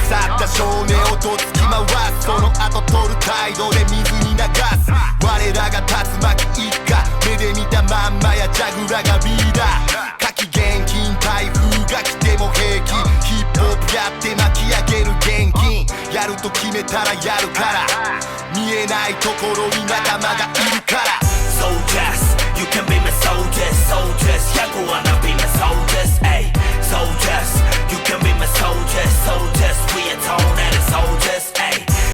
去った少年をとつき回すその後取る態度で水に流す我らが竜巻一家目で見たまんまやジャグラがリーダー夏季現金台風が来ても平気ヒップホップやって巻き上げる現金やると決めたらやるから見えないところに仲間がいるから Soldiers, you can be my soldiers,